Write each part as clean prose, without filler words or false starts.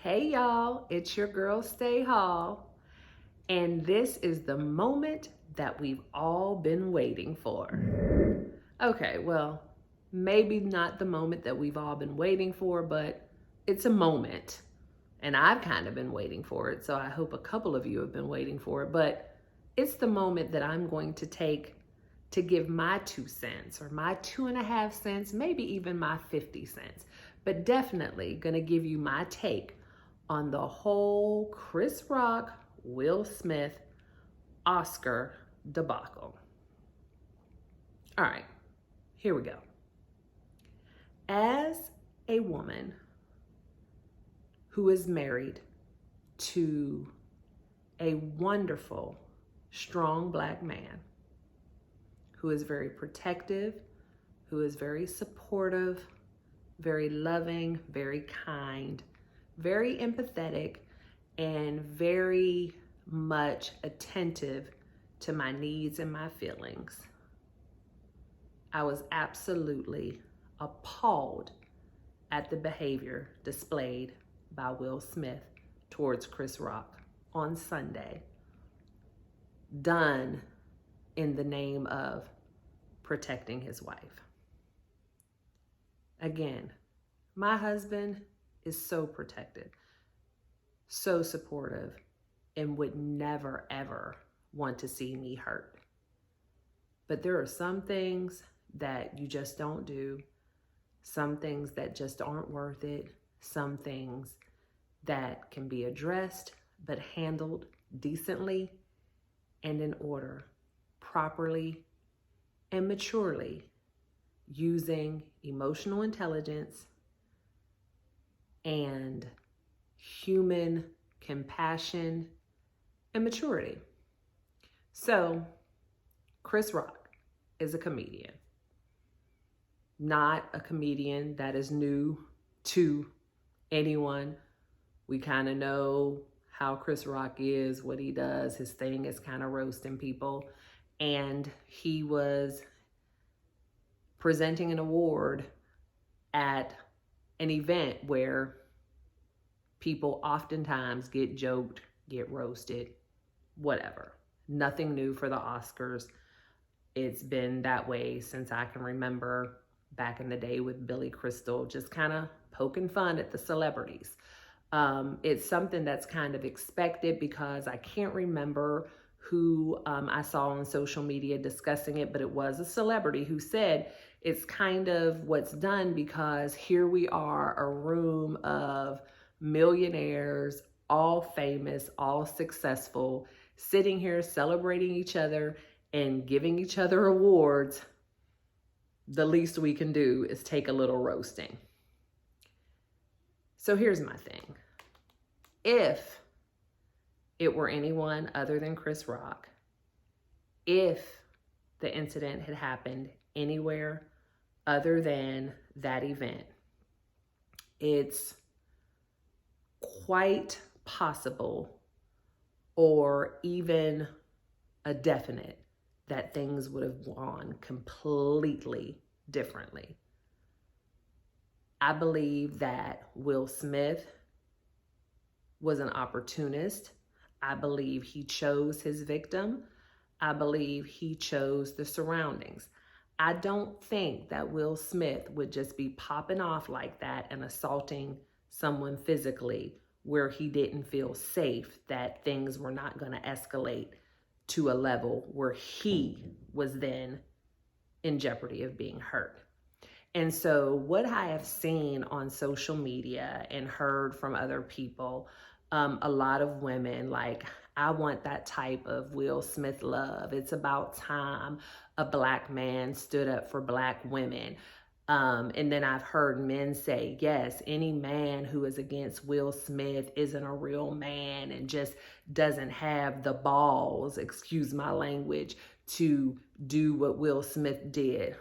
Hey y'all, it's your girl Stay Hall, and this is the moment that we've all been waiting for. Okay, well, maybe not the moment that we've all been waiting for, but it's a moment, and I've kind of been waiting for it, so I hope a couple of you have been waiting for it, but it's the moment that I'm going to take to give my 2 cents or my 2.5 cents, maybe even my 50 cents, but definitely gonna give you my take on the whole Chris Rock, Will Smith, Oscar debacle. All right, here we go. As a woman who is married to a wonderful, strong Black man who is very protective, who is very supportive, very loving, very kind, very empathetic, and very much attentive to my needs and my feelings, I was absolutely appalled at the behavior displayed by Will Smith towards Chris Rock on Sunday, done in the name of protecting his wife. Again, my husband is so protective, so supportive, and would never, ever want to see me hurt. But there are some things that you just don't do, some things that just aren't worth it, some things that can be addressed but handled decently and in order, properly and maturely, using emotional intelligence and human compassion and maturity. So, Chris Rock is a comedian, not a comedian that is new to anyone. We kind of know how Chris Rock is, what he does. His thing is kind of roasting people. And he was presenting an award at an event where people oftentimes get joked, get roasted, whatever. Nothing new for the Oscars. It's been that way since I can remember, back in the day with Billy Crystal, just kind of poking fun at the celebrities. It's something that's kind of expected because I can't remember who I saw on social media discussing it, but it was a celebrity who said it's kind of what's done because here we are, a room of millionaires, all famous, all successful, sitting here celebrating each other and giving each other awards. The least we can do is take a little roasting. So here's my thing. If it were anyone other than Chris Rock, if the incident had happened anywhere other than that event, it's quite possible or even a definite that things would have gone completely differently. I believe that Will Smith was an opportunist. I believe he chose his victim. I believe he chose the surroundings. I don't think that Will Smith would just be popping off like that and assaulting someone physically where he didn't feel safe, that things were not going to escalate to a level where he was then in jeopardy of being hurt. And so what I have seen on social media and heard from other people, a lot of women, like, I want that type of Will Smith love. It's about time a Black man stood up for Black women. And then I've heard men say, yes, any man who is against Will Smith isn't a real man and just doesn't have the balls, excuse my language, to do what Will Smith did.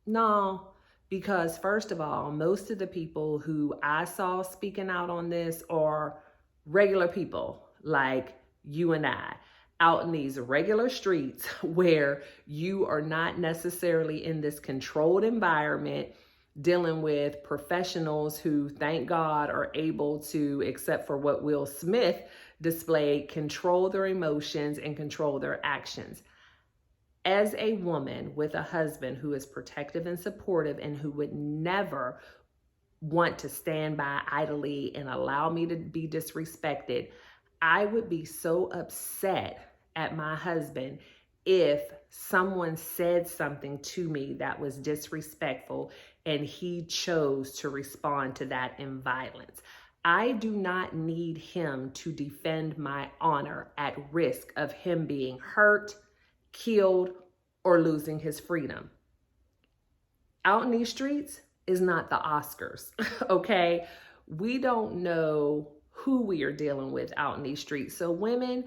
No, because first of all, most of the people who I saw speaking out on this are regular people like you and I, out in these regular streets where you are not necessarily in this controlled environment dealing with professionals who, thank God, are able to, except for what Will Smith displayed, control their emotions and control their actions. As a woman with a husband who is protective and supportive and who would never want to stand by idly and allow me to be disrespected, I would be so upset at my husband if someone said something to me that was disrespectful and he chose to respond to that in violence. I do not need him to defend my honor at risk of him being hurt, killed, or losing his freedom. Out in these streets is not the Oscars, okay? We don't know who we are dealing with out in these streets. So women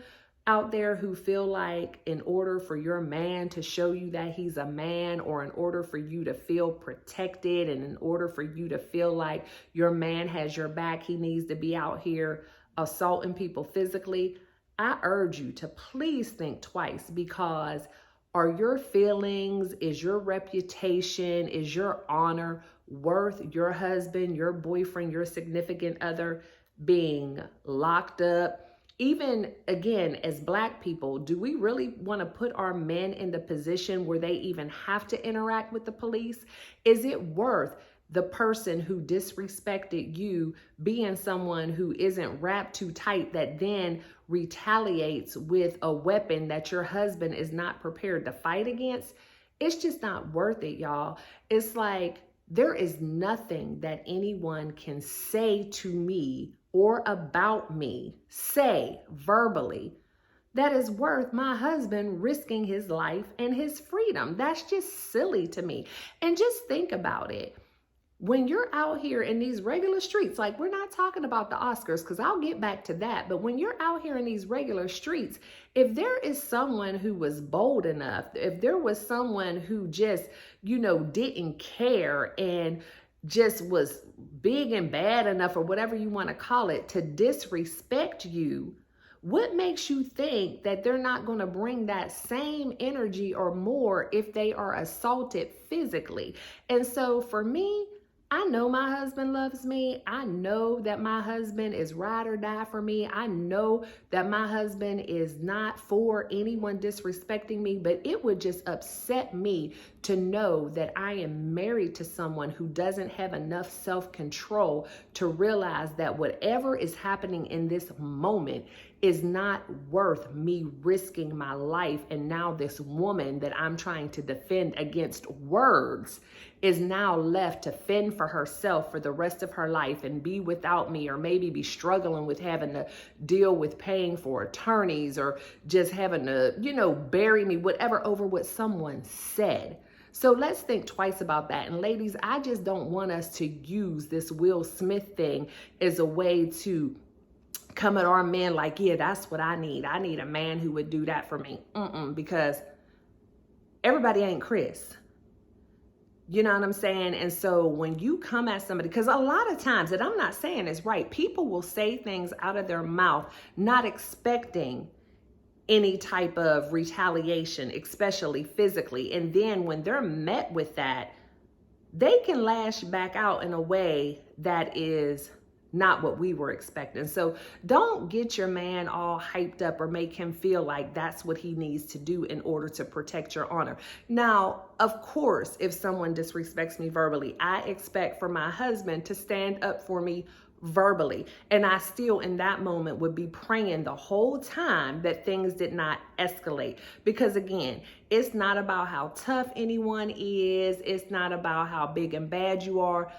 out there who feel like in order for your man to show you that he's a man, or in order for you to feel protected, and in order for you to feel like your man has your back, he needs to be out here assaulting people physically, I urge you to please think twice, because are your feelings, is your reputation, is your honor worth your husband, your boyfriend, your significant other being locked up? Even again, as Black people, do we really want to put our men in the position where they even have to interact with the police? Is it worth the person who disrespected you being someone who isn't wrapped too tight that then retaliates with a weapon that your husband is not prepared to fight against? It's just not worth it, y'all. It's like there is nothing that anyone can say to me or about me, say verbally, that is worth my husband risking his life and his freedom. That's just silly to me. And just think about it. When you're out here in these regular streets, like, we're not talking about the Oscars, because I'll get back to that, but when you're out here in these regular streets, if there is someone who was bold enough, if there was someone who just, didn't care and just was big and bad enough, or whatever you want to call it, to disrespect you, what makes you think that they're not going to bring that same energy or more if they are assaulted physically? And so for me, I know my husband loves me. I know that my husband is ride or die for me. I know that my husband is not for anyone disrespecting me, but it would just upset me to know that I am married to someone who doesn't have enough self-control to realize that whatever is happening in this moment is not worth me risking my life. And now this woman that I'm trying to defend against words is now left to fend for herself for the rest of her life and be without me, or maybe be struggling with having to deal with paying for attorneys, or just having to, bury me, whatever, over what someone said. So let's think twice about that. And ladies, I just don't want us to use this Will Smith thing as a way to come at our men like, yeah, that's what I need. I need a man who would do that for me. Because everybody ain't Chris. You know what I'm saying? And so when you come at somebody, because a lot of times, and I'm not saying it's right, people will say things out of their mouth not expecting any type of retaliation, especially physically. And then when they're met with that, they can lash back out in a way that is not what we were expecting. So don't get your man all hyped up or make him feel like that's what he needs to do in order to protect your honor. Now, of course, if someone disrespects me verbally, I expect for my husband to stand up for me verbally. And I still, in that moment, would be praying the whole time that things did not escalate. Because again, it's not about how tough anyone is. It's not about how big and bad you are.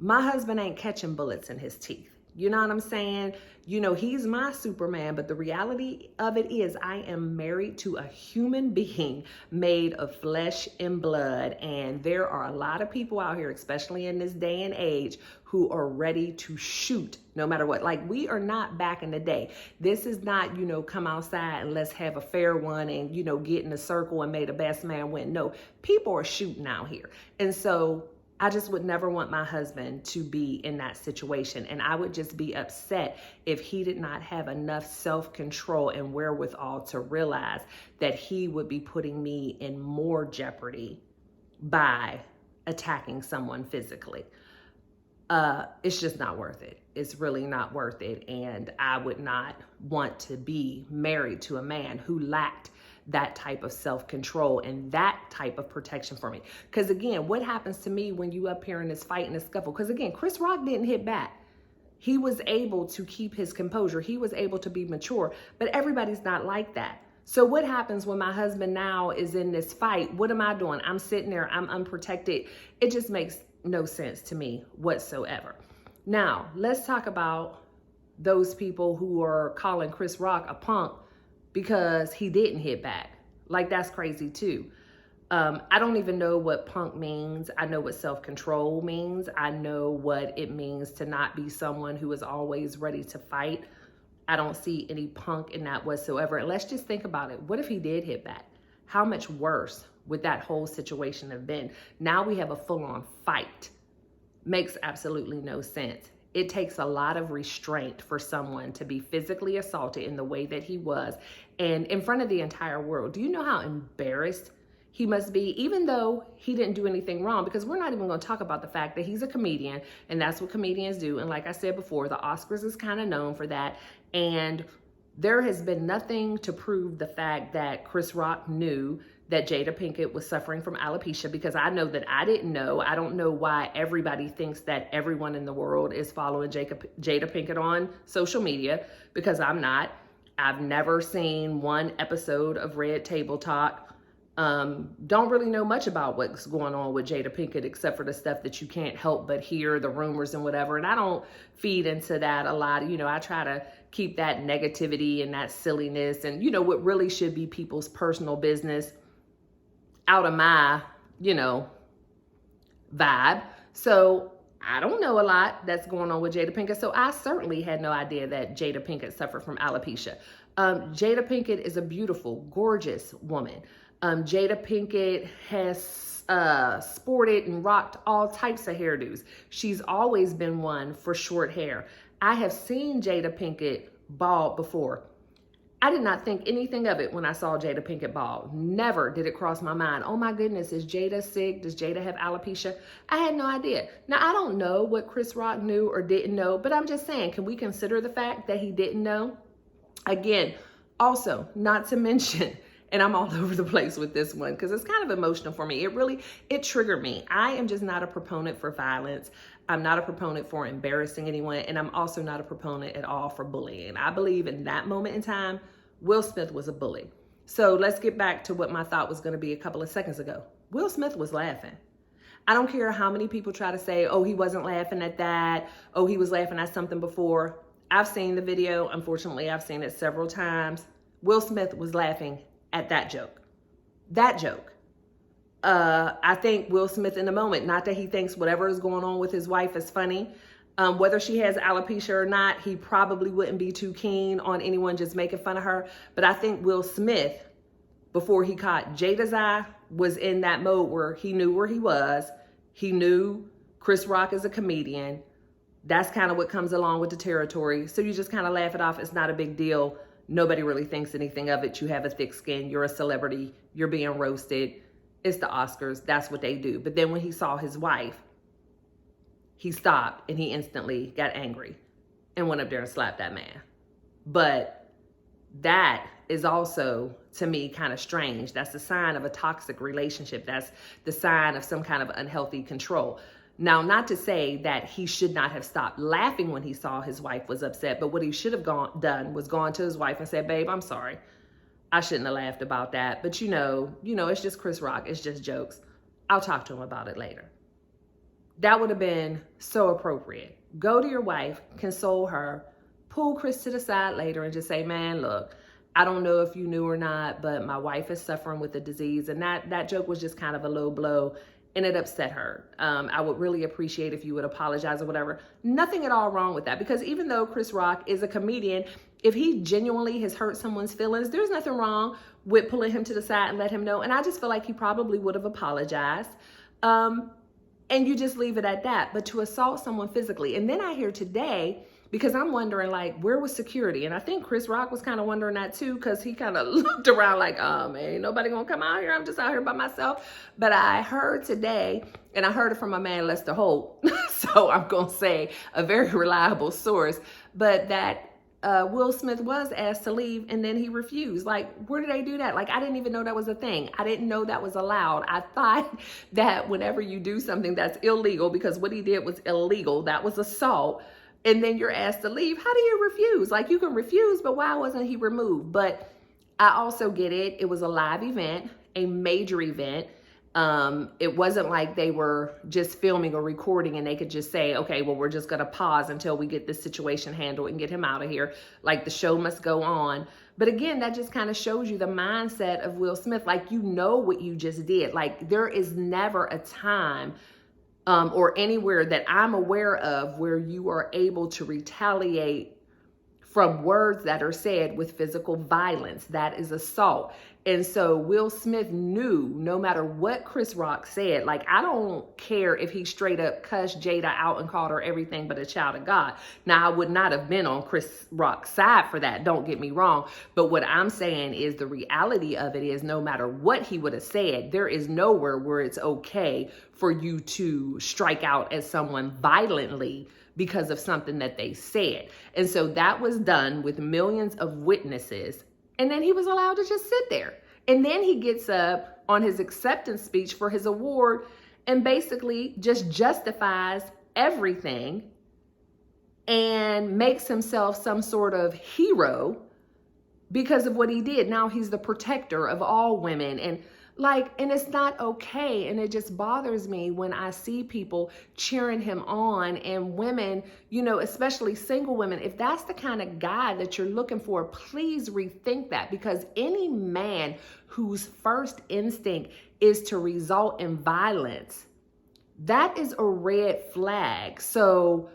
My husband ain't catching bullets in his teeth. You know what I'm saying? He's my Superman, but the reality of it is I am married to a human being made of flesh and blood. And there are a lot of people out here, especially in this day and age, who are ready to shoot no matter what. Like, we are not back in the day. This is not, come outside and let's have a fair one and, get in a circle and may the best man win. No, people are shooting out here. And so I just would never want my husband to be in that situation. And I would just be upset if he did not have enough self-control and wherewithal to realize that he would be putting me in more jeopardy by attacking someone physically. It's just not worth it. It's really not worth it. And I would not want to be married to a man who lacked that type of self-control and that type of protection for me. Because again, what happens to me when you up here in this fight and this scuffle? Because again, Chris Rock didn't hit back. He was able to keep his composure. He was able to be mature, but everybody's not like that. So what happens when my husband now is in this fight? What am I doing? I'm sitting there, I'm unprotected. It just makes no sense to me whatsoever. Now, let's talk about those people who are calling Chris Rock a punk because he didn't hit back. Like, that's crazy too. I don't even know what punk means. I know what self-control means. I know what it means to not be someone who is always ready to fight. I don't see any punk in that whatsoever. And let's just think about it. What if he did hit back? How much worse would that whole situation have been? Now we have a full-on fight. Makes absolutely no sense. It takes a lot of restraint for someone to be physically assaulted in the way that he was and in front of the entire world. Do you know how embarrassed he must be, even though he didn't do anything wrong? Because we're not even going to talk about the fact that he's a comedian, and that's what comedians do. And like I said before, the Oscars is kind of known for that. And there has been nothing to prove the fact that Chris Rock knew that Jada Pinkett was suffering from alopecia, because I know that I didn't know. I don't know why everybody thinks that everyone in the world is following Jada Pinkett on social media, because I'm not. I've never seen one episode of Red Table Talk. Don't really know much about what's going on with Jada Pinkett, except for the stuff that you can't help but hear, the rumors and whatever. And I don't feed into that a lot. You know, I try to keep that negativity and that silliness and, you know, what really should be people's personal business out of my, you know, vibe. So I don't know a lot that's going on with Jada Pinkett. So I certainly had no idea that Jada Pinkett suffered from alopecia. Jada Pinkett is a beautiful, gorgeous woman. Jada Pinkett has sported and rocked all types of hairdos. She's always been one for short hair. I have seen Jada Pinkett bald before. I did not think anything of it when I saw Jada Pinkett bald. Never did it cross my mind. Oh my goodness, is Jada sick? Does Jada have alopecia? I had no idea. Now, I don't know what Chris Rock knew or didn't know, but I'm just saying, can we consider the fact that he didn't know? Again, also, not to mention, and I'm all over the place with this one because it's kind of emotional for me. It triggered me. I am just not a proponent for violence. I'm not a proponent for embarrassing anyone. And I'm also not a proponent at all for bullying. I believe in that moment in time, Will Smith was a bully. So let's get back to what my thought was going to be a couple of seconds ago. Will Smith was laughing. I don't care how many people try to say, oh, he wasn't laughing at that. Oh, he was laughing at something before. I've seen the video. Unfortunately, I've seen it several times. Will Smith was laughing at that joke. That joke. I think Will Smith in the moment, not that he thinks whatever is going on with his wife is funny. Whether she has alopecia or not, he probably wouldn't be too keen on anyone just making fun of her. But I think Will Smith, before he caught Jada's eye, was in that mode where he knew where he was. He knew Chris Rock is a comedian. That's kind of what comes along with the territory. So you just kind of laugh it off. It's not a big deal. Nobody really thinks anything of it. You have a thick skin. You're a celebrity. You're being roasted. It's the Oscars. That's what they do. But then when he saw his wife, he stopped and he instantly got angry and went up there and slapped that man. But that is also, to me, kind of strange. That's the sign of a toxic relationship. That's the sign of some kind of unhealthy control. Now, not to say that he should not have stopped laughing when he saw his wife was upset, but what he should have done was gone to his wife and said, babe, I'm sorry. I shouldn't have laughed about that. But you know, it's just Chris Rock. It's just jokes. I'll talk to him about it later. That would have been so appropriate. Go to your wife, console her, pull Chris to the side later and just say, man, look, I don't know if you knew or not, but my wife is suffering with the disease. And that joke was just kind of a low blow. And it upset her. I would really appreciate if you would apologize or whatever. Nothing at all wrong with that, because even though Chris Rock is a comedian, if he genuinely has hurt someone's feelings, there's nothing wrong with pulling him to the side and let him know. And I just feel like he probably would have apologized. And you just leave it at that. But to assault someone physically. And then I hear today Because I'm wondering, like, where was security? And I think Chris Rock was kind of wondering that too, because he kind of looked around like, man, ain't nobody gonna come out here. I'm just out here by myself. But I heard today, and I heard it from my man Lester Holt, so I'm gonna say a very reliable source, but that Will Smith was asked to leave and then he refused. Like, where did they do that? Like, I didn't even know that was a thing. I didn't know that was allowed. I thought that whenever you do something that's illegal, because what he did was illegal, that was assault, and then you're asked to leave, how do you refuse? Like, you can refuse, but why wasn't he removed? But I also get it. It was a live event, a major event. It wasn't like they were just filming or recording and they could just say, okay, well, we're just going to pause until we get this situation handled and get him out of here. Like, the show must go on. But again, that just kind of shows you the mindset of Will Smith. Like, you know what you just did. Like, there is never a time or anywhere that I'm aware of where you are able to retaliate from words that are said with physical violence. That is assault. And so Will Smith knew, no matter what Chris Rock said, like, I don't care if he straight up cussed Jada out and called her everything but a child of God. Now, I would not have been on Chris Rock's side for that, don't get me wrong. But what I'm saying is the reality of it is, no matter what he would have said, there is nowhere where it's okay for you to strike out at someone violently because of something that they said. And so that was done with millions of witnesses. And then he was allowed to just sit there. And then he gets up on his acceptance speech for his award and basically just justifies everything and makes himself some sort of hero because of what he did. Now he's the protector of all women. And it's not okay. And it just bothers me when I see people cheering him on, and women, especially single women. If that's the kind of guy that you're looking for, please rethink that, because any man whose first instinct is to result in violence, that is a red flag. So,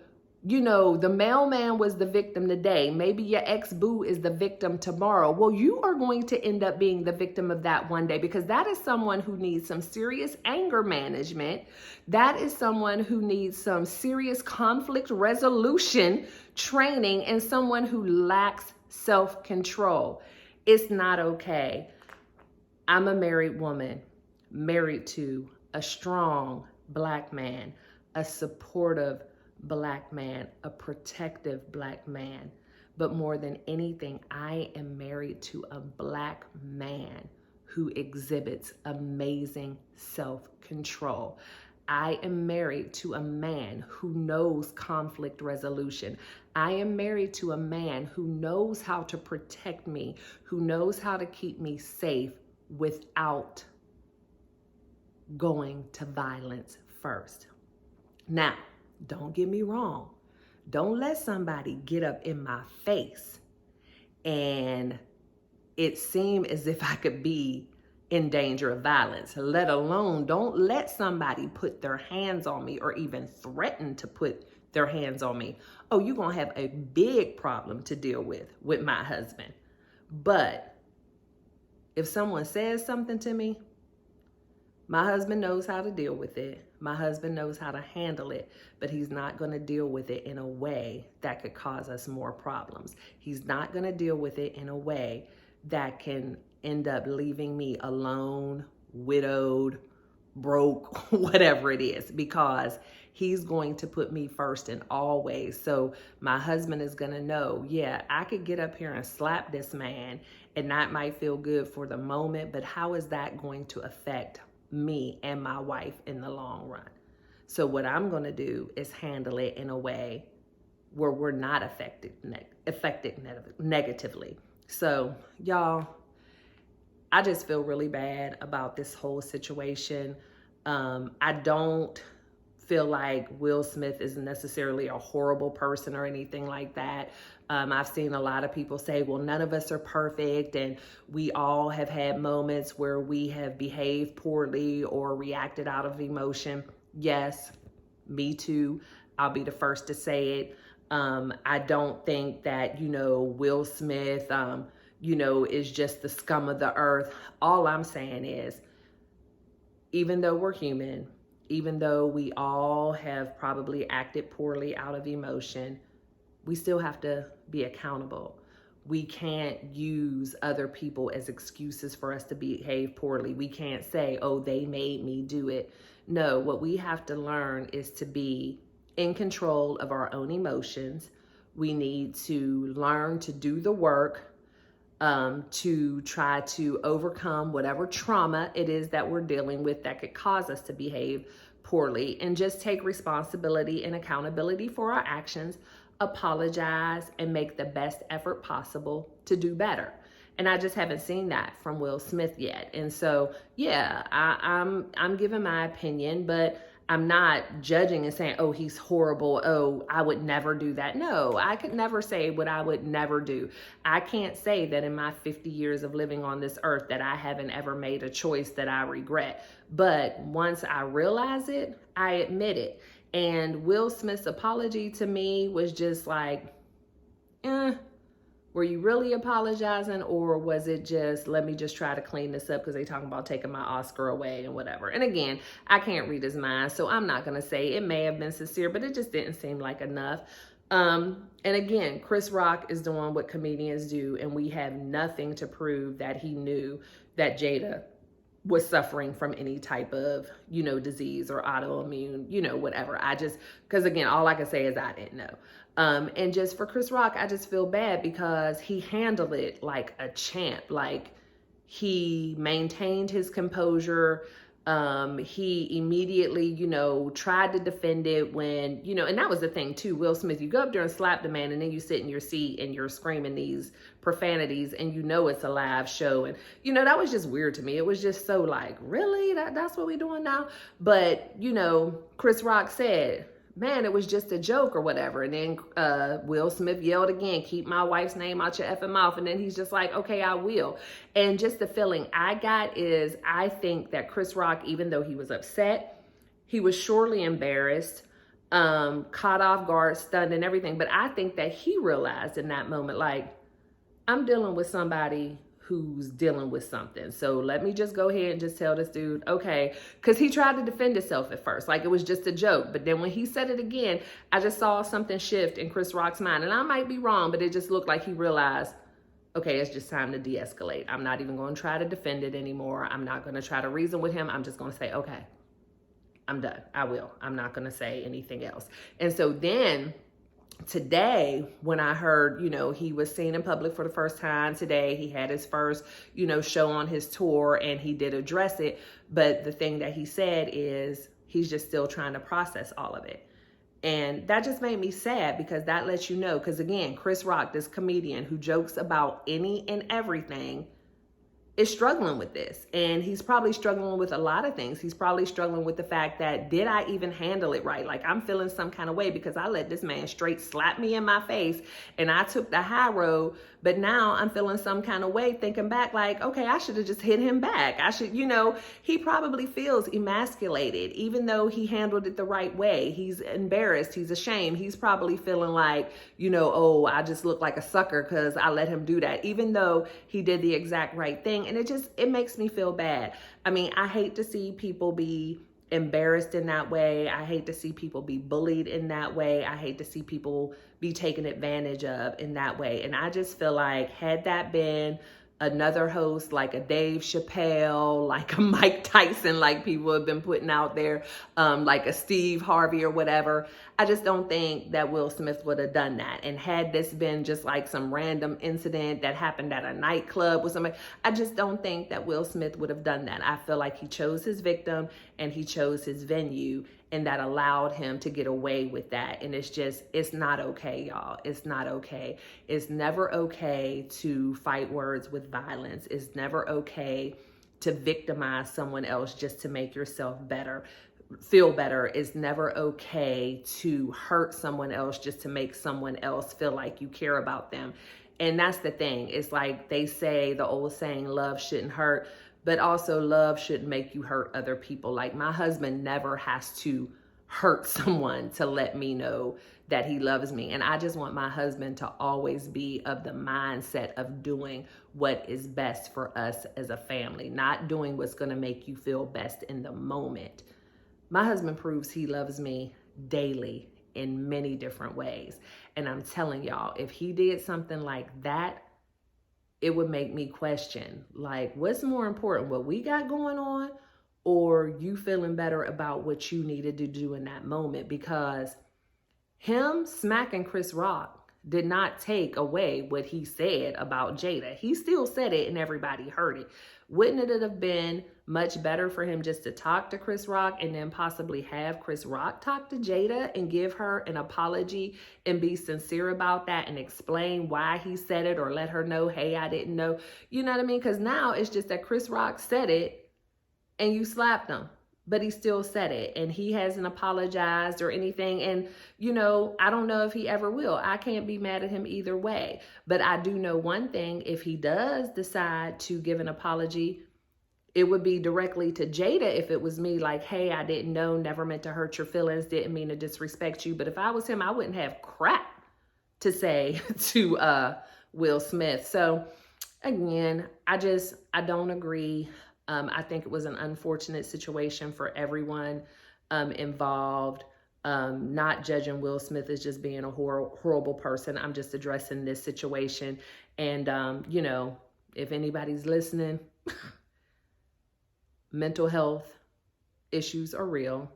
the mailman was the victim today. Maybe your ex-boo is the victim tomorrow. Well, you are going to end up being the victim of that one day, because that is someone who needs some serious anger management. That is someone who needs some serious conflict resolution training, and someone who lacks self-control. It's not okay. I'm a married woman, married to a strong Black man, a supportive Black man, a protective Black man. But more than anything, I am married to a Black man who exhibits amazing self-control. I am married to a man who knows conflict resolution. I am married to a man who knows how to protect me, who knows how to keep me safe without going to violence first. Now, don't get me wrong. Don't let somebody get up in my face and it seem as if I could be in danger of violence, let alone don't let somebody put their hands on me or even threaten to put their hands on me. Oh, you're going to have a big problem to deal with my husband. But if someone says something to me, my husband knows how to deal with it. My husband knows how to handle it, but he's not going to deal with it in a way that could cause us more problems. He's not going to deal with it in a way that can end up leaving me alone, widowed, broke, whatever it is, because he's going to put me first in all ways. So my husband is going to know, yeah, I could get up here and slap this man and that might feel good for the moment, but how is that going to affect me and my wife in the long run? So what I'm going to do is handle it in a way where we're not affected negatively. So y'all, I just feel really bad about this whole situation. I don't feel like Will Smith is necessarily a horrible person or anything like that. I've seen a lot of people say, well, none of us are perfect, and we all have had moments where we have behaved poorly or reacted out of emotion. Yes, me too. I'll be the first to say it. I don't think that, Will Smith, is just the scum of the earth. All I'm saying is, even though we're human, even though we all have probably acted poorly out of emotion, we still have to be accountable. We can't use other people as excuses for us to behave poorly. We can't say, oh, they made me do it. No, what we have to learn is to be in control of our own emotions. We need to learn to do the work, to try to overcome whatever trauma it is that we're dealing with that could cause us to behave poorly, and just take responsibility and accountability for our actions, apologize, and make the best effort possible to do better. And I just haven't seen that from Will Smith yet. And so, yeah, I'm giving my opinion, but I'm not judging and saying, oh, he's horrible. Oh, I would never do that. No, I could never say what I would never do. I can't say that in my 50 years of living on this earth that I haven't ever made a choice that I regret. But once I realize it, I admit it. And Will Smith's apology to me was just like, were you really apologizing, or was it just, let me just try to clean this up because they talking about taking my Oscar away and whatever. And again, I can't read his mind, so I'm not going to say it may have been sincere, but it just didn't seem like enough. And again, Chris Rock is doing what comedians do, and we have nothing to prove that he knew that Jada was suffering from any type of, disease or autoimmune, whatever. Because again, all I can say is I didn't know. And just for Chris Rock, I just feel bad because he handled it like a champ. Like, he maintained his composure. He immediately, tried to defend it when, and that was the thing too, Will Smith, you go up there and slap the man and then you sit in your seat and you're screaming these profanities and it's a live show. And, that was just weird to me. It was just so like, really? That's what we're doing now? But, Chris Rock said, man, it was just a joke or whatever. And then Will Smith yelled again, keep my wife's name out your effing mouth. And then he's just like, okay, I will. And just the feeling I got is, I think that Chris Rock, even though he was upset, he was surely embarrassed, caught off guard, stunned and everything. But I think that he realized in that moment, like, I'm dealing with somebody who's dealing with something. So let me just go ahead and just tell this dude, okay, because he tried to defend himself at first, like it was just a joke. But then when he said it again, I just saw something shift in Chris Rock's mind. And I might be wrong, but it just looked like he realized, okay, it's just time to de-escalate. I'm not even going to try to defend it anymore. I'm not going to try to reason with him. I'm just going to say, okay, I'm done. I will. I'm not going to say anything else. And so then today, when I heard, he was seen in public for the first time today, he had his first, show on his tour and he did address it. But the thing that he said is he's just still trying to process all of it. And that just made me sad because that lets you know, because again, Chris Rock, this comedian who jokes about any and everything, is struggling with this. And he's probably struggling with a lot of things. He's probably struggling with the fact that, did I even handle it right? Like, I'm feeling some kind of way because I let this man straight slap me in my face and I took the high road. But now I'm feeling some kind of way, thinking back like, okay, I should have just hit him back. I should, he probably feels emasculated, even though he handled it the right way. He's embarrassed. He's ashamed. He's probably feeling like, oh, I just look like a sucker because I let him do that, even though he did the exact right thing. And it makes me feel bad. I mean, I hate to see people be embarrassed in that way. I hate to see people be bullied in that way. I hate to see people be taken advantage of in that way. And I just feel like, had that been another host, like a Dave Chappelle, like a Mike Tyson, like people have been putting out there, like a Steve Harvey or whatever, I just don't think that Will Smith would have done that. And had this been just like some random incident that happened at a nightclub with somebody, I just don't think that Will Smith would have done that. I feel like he chose his victim and he chose his venue, and that allowed him to get away with that. And it's not okay, y'all. It's not okay. It's never okay to fight words with violence. It's never okay to victimize someone else just to make yourself feel better. It's never okay to hurt someone else just to make someone else feel like you care about them. And that's the thing. It's like they say, the old saying, love shouldn't hurt, but also love shouldn't make you hurt other people. Like, my husband never has to hurt someone to let me know that he loves me. And I just want my husband to always be of the mindset of doing what is best for us as a family, not doing what's going to make you feel best in the moment. My husband proves he loves me daily. in many different ways. And I'm telling y'all, if he did something like that, it would make me question, like, what's more important, what we got going on, or you feeling better about what you needed to do in that moment? Because him smacking Chris Rock did not take away what he said about Jada. He still said it and everybody heard it. Wouldn't it have been much better for him just to talk to Chris Rock and then possibly have Chris Rock talk to Jada and give her an apology and be sincere about that and explain why he said it, or let her know, hey, I didn't know. You know what I mean? Because now it's just that Chris Rock said it and you slapped him, but he still said it and he hasn't apologized or anything. And, you know, I don't know if he ever will. I can't be mad at him either way. But I do know one thing: if he does decide to give an apology, it would be directly to Jada. If it was me, like, hey, I didn't know, never meant to hurt your feelings, didn't mean to disrespect you. But if I was him, I wouldn't have crap to say to Will Smith. So again, I don't agree. I think it was an unfortunate situation for everyone involved. Not judging Will Smith as just being a horrible person. I'm just addressing this situation. And, you know, if anybody's listening, mental health issues are real.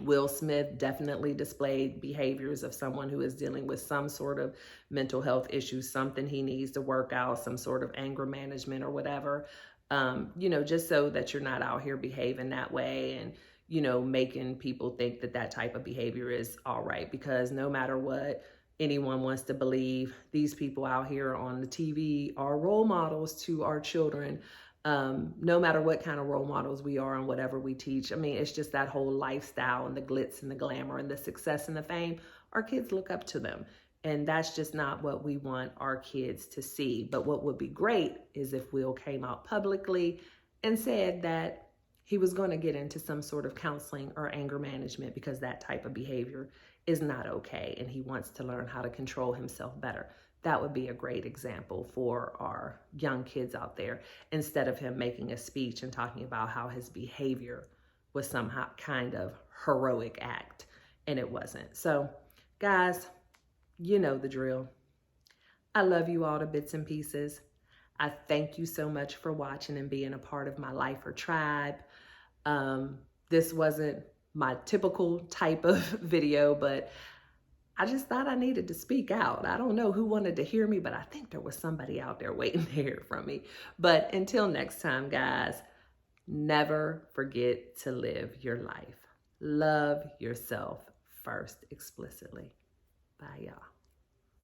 Will Smith definitely displayed behaviors of someone who is dealing with some sort of mental health issues, something he needs to work out, some sort of anger management or whatever. You know, just so that you're not out here behaving that way and, you know, making people think that that type of behavior is all right. Because no matter what anyone wants to believe, these people out here on the TV are role models to our children. No matter what kind of role models we are and whatever we teach. I mean, it's just that whole lifestyle and the glitz and the glamour and the success and the fame. Our kids look up to them. And that's just not what we want our kids to see. But what would be great is if Will came out publicly and said that he was going to get into some sort of counseling or anger management, because that type of behavior is not okay. And he wants to learn how to control himself better. That would be a great example for our young kids out there, instead of him making a speech and talking about how his behavior was somehow kind of heroic act, and it wasn't. So, guys, you know the drill. I love you all to bits and pieces. I thank you so much for watching and being a part of my life or tribe. This wasn't my typical type of video, but I just thought I needed to speak out. I don't know who wanted to hear me, but I think there was somebody out there waiting to hear from me. But until next time, guys, never forget to live your life. Love yourself first explicitly. Bye, y'all.